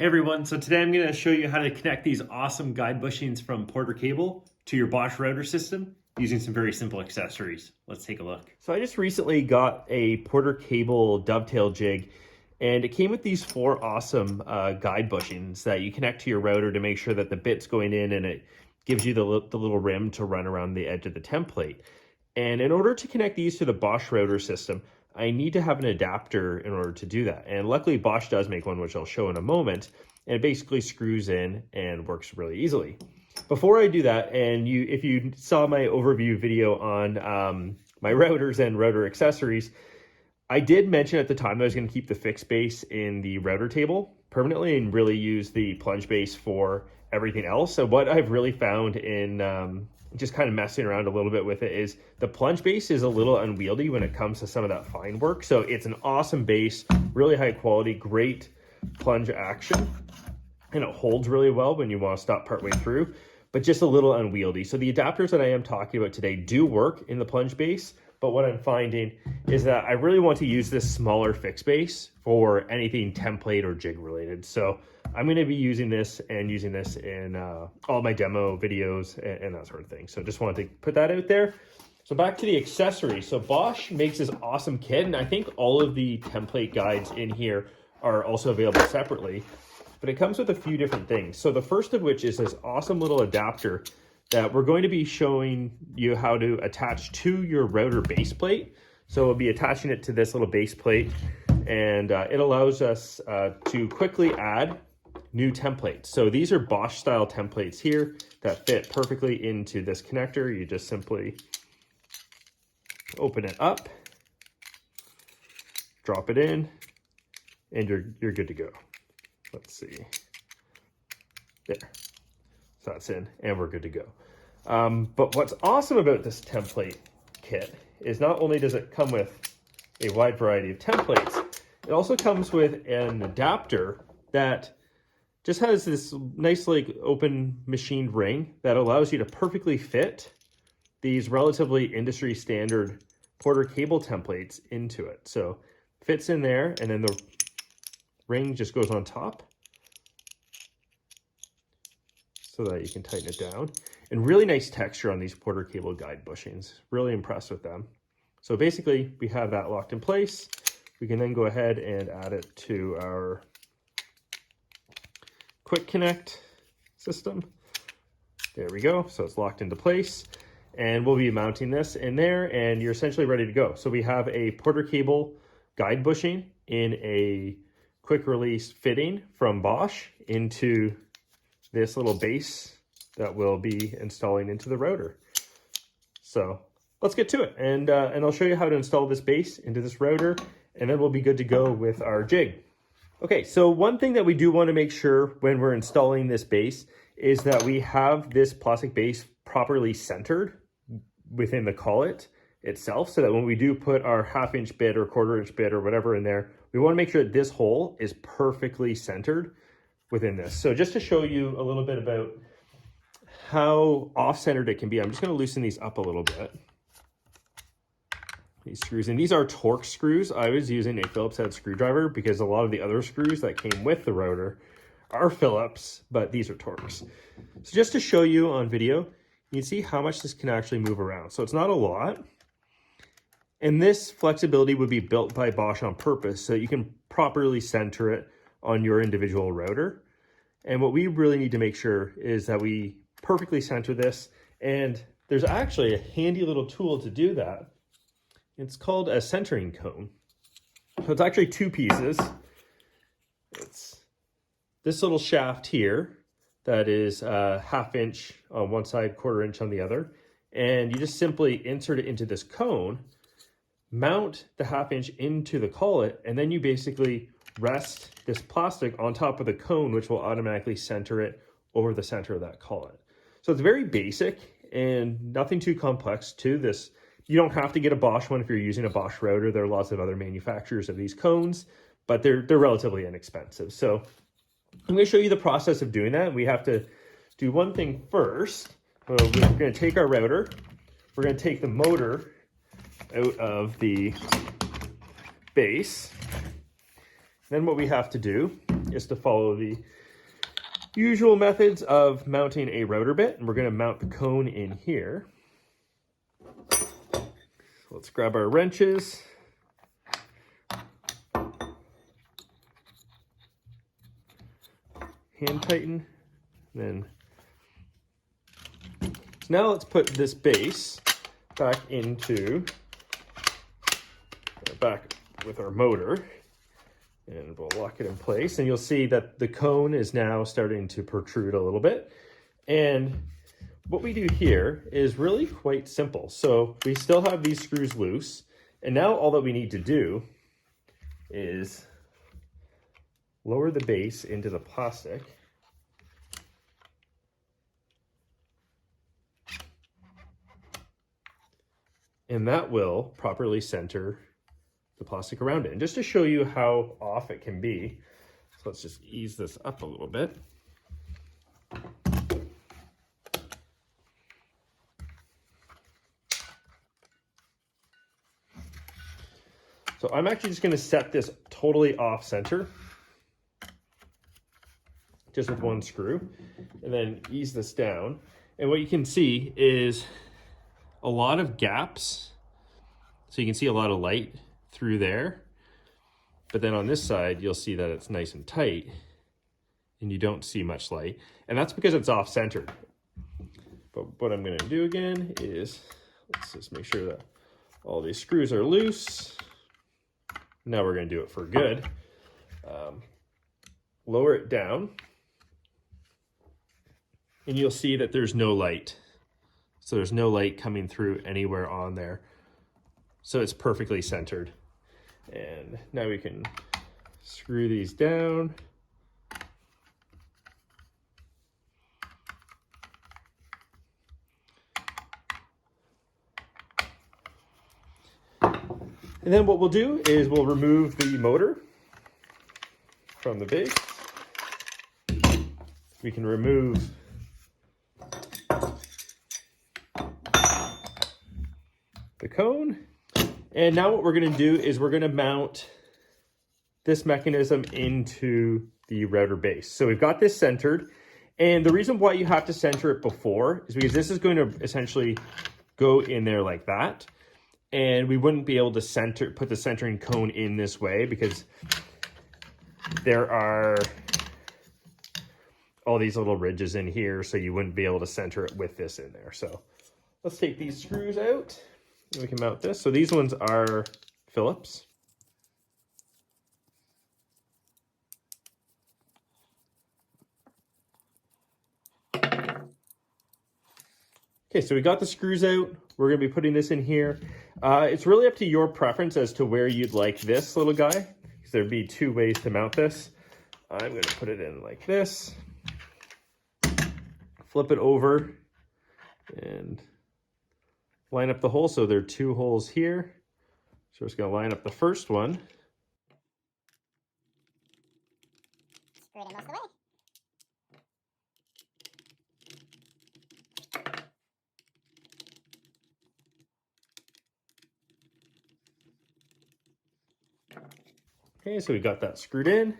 Hey everyone, so today I'm going to show you how to connect these awesome guide bushings from Porter-Cable to your Bosch router system using some very simple accessories. Let's take a look. So I just recently got a Porter-Cable Dovetail Jig, and it came with these four awesome guide bushings that you connect to your router to make sure that the bit's going in and it gives you the little rim to run around the edge of the template. And in order to connect these to the Bosch router system, I need to have an adapter in order to do that. And luckily Bosch does make one, which I'll show in a moment. And it basically screws in and works really easily. Before I do that, and if you saw my overview video on my routers and router accessories, I did mention at the time that I was going to keep the fixed base in the router table permanently and really use the plunge base for everything else. So what I've really found in just kind of messing around a little bit with it is the plunge base is a little unwieldy when it comes to some of that fine work. So it's an awesome base, really high quality, great plunge action, and it holds really well when you want to stop partway through, but just a little unwieldy. So the adapters that I am talking about today do work in the plunge base, but what I'm finding is that I really want to use this smaller fixed base for anything template or jig related. So I'm going to be using this in all my demo videos and that sort of thing. So just wanted to put that out there. So back to the accessories. So Bosch makes this awesome kit, and I think all of the template guides in here are also available separately, but it comes with a few different things. So the first of which is this awesome little adapter that we're going to be showing you how to attach to your router base plate. So we'll be attaching it to this little base plate, and it allows us to quickly add new templates. So these are Bosch style templates here that fit perfectly into this connector. You just simply open it up, drop it in, and you're good to go. Let's see. There. So that's in, and we're good to go. But what's awesome about this template kit is not only does it come with a wide variety of templates, it also comes with an adapter that just has this nice like open machined ring that allows you to perfectly fit these relatively industry standard Porter-Cable templates into it. So fits in there, and then the ring just goes on top so that you can tighten it down. And really nice texture on these Porter-Cable Guide Bushings. Really impressed with them. So basically we have that locked in place. We can then go ahead and add it to our quick connect system. There we go. So it's locked into place, and we'll be mounting this in there, and you're essentially ready to go. So we have a Porter-Cable guide bushing in a quick release fitting from Bosch into this little base that we'll be installing into the router. So let's get to it, and I'll show you how to install this base into this router, and then we'll be good to go with our jig. Okay, so one thing that we do want to make sure when we're installing this base is that we have this plastic base properly centered within the collet itself, so that when we do put our 1/2 inch bit or 1/4 inch bit or whatever in there, we want to make sure that this hole is perfectly centered within this. So just to show you a little bit about how off-centered it can be, I'm just going to loosen these up a little bit. These screws, and these are Torx screws. I was using a Phillips head screwdriver because a lot of the other screws that came with the router are Phillips, but these are Torx. So just to show you on video, you can see how much this can actually move around. So it's not a lot. And this flexibility would be built by Bosch on purpose so you can properly center it on your individual router. And what we really need to make sure is that we perfectly center this. And there's actually a handy little tool to do that. It's called a centering cone. So it's actually two pieces. It's this little shaft here that is 1/2 inch on one side, 1/4 inch on the other. And you just simply insert it into this cone, mount the 1/2 inch into the collet, and then you basically rest this plastic on top of the cone, which will automatically center it over the center of that collet. So it's very basic and nothing too complex to this. You don't have to get a Bosch one if you're using a Bosch router. There are lots of other manufacturers of these cones, but they're relatively inexpensive. So I'm going to show you the process of doing that. We have to do one thing first. We're going to take our router. We're going to take the motor out of the base. Then what we have to do is to follow the usual methods of mounting a router bit, and we're going to mount the cone in here. So let's grab our wrenches. Hand tighten, then so now let's put this base back with our motor, and we'll lock it in place, and you'll see that the cone is now starting to protrude a little bit. And what we do here is really quite simple. So we still have these screws loose, and now all that we need to do is lower the base into the plastic. And that will properly center the plastic around it. And just to show you how off it can be, so let's just ease this up a little bit. So I'm actually just going to set this totally off center, just with one screw, and then ease this down. And what you can see is a lot of gaps. So you can see a lot of light through there. But then on this side, you'll see that it's nice and tight and you don't see much light. And that's because it's off centered. But what I'm going to do again is, let's just make sure that all these screws are loose. Now we're going to do it for good. Lower it down, and you'll see that there's no light. So there's no light coming through anywhere on there. So it's perfectly centered. And now we can screw these down. And then what we'll do is we'll remove the motor from the base. We can remove the cone. And now what we're going to do is we're going to mount this mechanism into the router base. So we've got this centered. And the reason why you have to center it before is because this is going to essentially go in there like that. And we wouldn't be able to put the centering cone in this way because there are all these little ridges in here, so you wouldn't be able to center it with this in there. So let's take these screws out and we can mount this. So these ones are Phillips. Okay, so we got the screws out. We're going to be putting this in here. It's really up to your preference as to where you'd like this little guy, because there'd be two ways to mount this. I'm going to put it in like this, flip it over, and line up the hole. So there are two holes here. So we're just going to line up the first one. Screw it in most of the way. Okay, so we got that screwed in.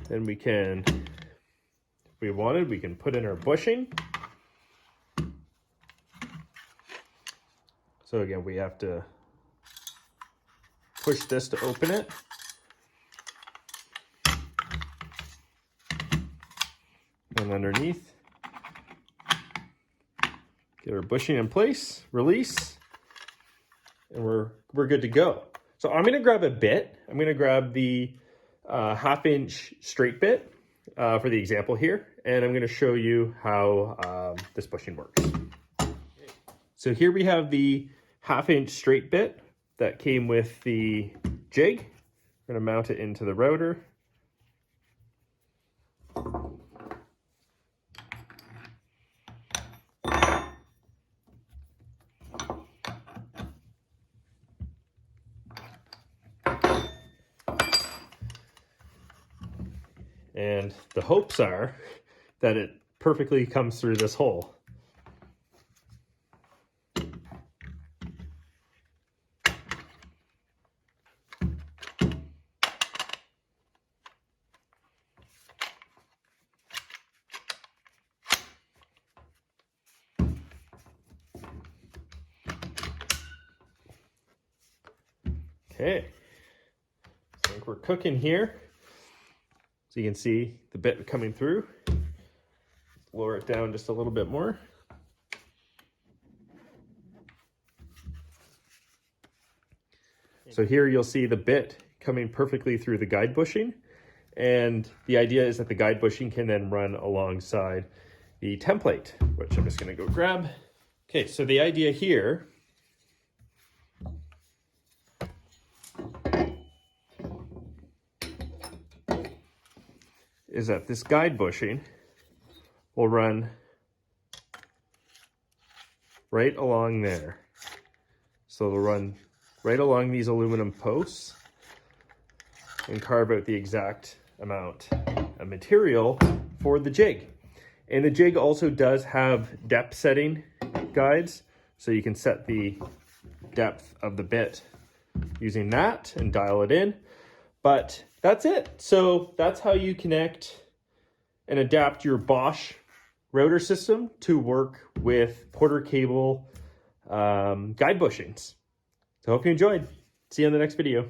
Then we can, if we wanted, we can put in our bushing. So again, we have to push this to open it. And underneath, get our bushing in place, release, and we're good to go. So I'm going to grab a bit. I'm going to grab the 1/2-inch straight bit for the example here, and I'm going to show you how this bushing works. So here we have the 1/2-inch straight bit that came with the jig. I'm going to mount it into the router. And the hopes are that it perfectly comes through this hole. Okay, I think we're cooking here. So you can see the bit coming through. Lower it down just a little bit more. So here you'll see the bit coming perfectly through the guide bushing. And the idea is that the guide bushing can then run alongside the template, which I'm just gonna go grab. Okay, so the idea here is that this guide bushing will run right along there. So it'll run right along these aluminum posts and carve out the exact amount of material for the jig. And the jig also does have depth setting guides, so you can set the depth of the bit using that and dial it in. But that's it. So that's how you connect and adapt your Bosch router system to work with Porter-Cable guide bushings. So I hope you enjoyed. See you on the next video.